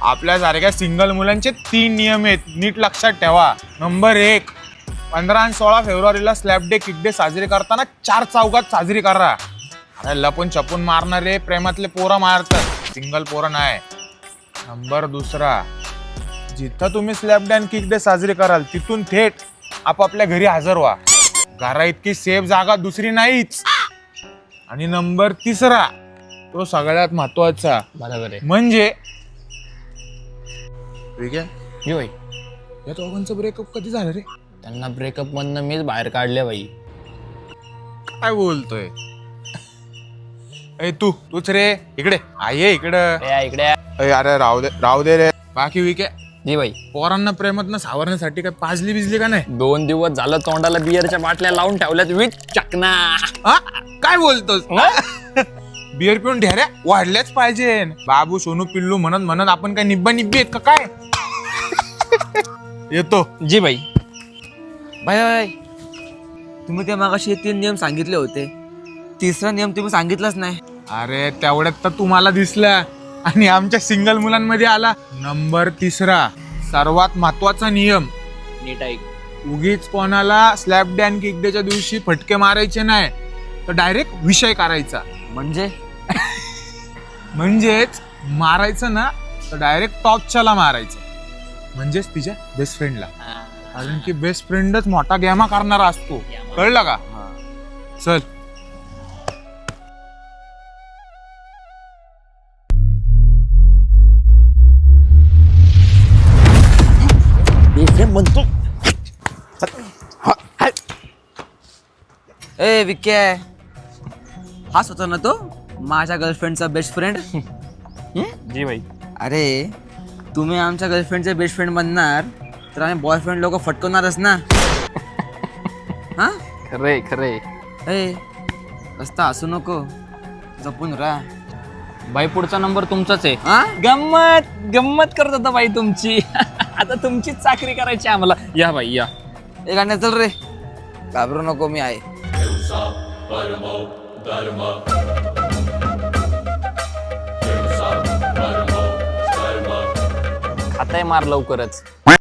आपल्यासारख्या सिंगल मुलांचे 3 नियम आहेत, नीट लक्षात ठेवा. नंबर 1, 15 आणि 16 फेब्रुवारीला स्लॅब डे किक डे साजरी करताना 4 चौकात साजरी करा. अरे लपून छपून मारणारे प्रेमातले पोरं मारतात, सिंगल पोरं नाही. नंबर 2, जिथं तुम्ही स्लॅब डे आणि किक डे साजरी कराल तिथून थेट आपापल्या घरी हजर व्हा. घरा इतकी सेफ जागा दुसरी नाहीच. आणि नंबर 3, तो सगळ्यात महत्वाचा, बरोबर आहे. म्हणजे ठीक आहे, ये बाई, या दोघांचं ब्रेकअप कधी झालं रे? त्यांना ब्रेकअप मधनं मीच बाहेर काढले बाई. काय बोलतोय? ए तूच रे, इकडे आहे इकडं. इकडे अरे राहू दे रे. बाकी विके जी बाई, पोरांना प्रेमातनं सावरण्यासाठी काय पाजली बिजली का नाही? 2 दिवस झालं तोंडाला बिअरच्या बाटल्या लावून ठेवल्यात विथ चकना. हा काय बोलतोस? बिअर पिऊन ढेऱ्या वाढल्याच पाहिजे. बाबू सोनू पिल्लू म्हणत म्हणत आपण काय निब्बा निब्बी आहेत का काय? येतो. जी बाई. बाय तुम्ही त्या मागाशी 3 नियम सांगितले होते, 3रा नियम तुम्ही सांगितलाच नाही. अरे तेवढ्यात तर तुम्हाला दिसला आणि आमच्या सिंगल मुलांमध्ये आला. नंबर 3, सर्वात महत्वाचा नियम, नीट ऐक. उगीच कोणाला स्लॅब डे आणि किक डेच्या दिवशी फटके मारायचे नाही, तर डायरेक्ट विषय करायचा. म्हणजेच मारायचं ना तर डायरेक्ट टॉपच्याला मारायचं, म्हणजेच तिच्या बेस्ट फ्रेंडला. कारण की बेस्ट फ्रेंडच मोठा गेमा करणारा असतो, कळलं का? चल. म्हणतो ए विक्या, हाच होता ना तो माझ्या गर्लफ्रेंडचा बेस्ट फ्रेंड? जी बाई. अरे तुम्ही आमच्या गर्लफ्रेंडचे बेस्ट फ्रेंड बनणार तर आम्ही बॉयफ्रेंड लोक फटकवणारच ना. हा खरे खरे ए रस्ता हसू नको, जपून राहा. बाई, पुढचा नंबर तुमचाच आहे. हा गंमत करत होता बाई तुमची. आता तुमचीच चाकरी करायची आम्हाला. या बाई या. एक गाण्या चल रे, घाबरू नको, मी आहे. खाताय मार लवकरच.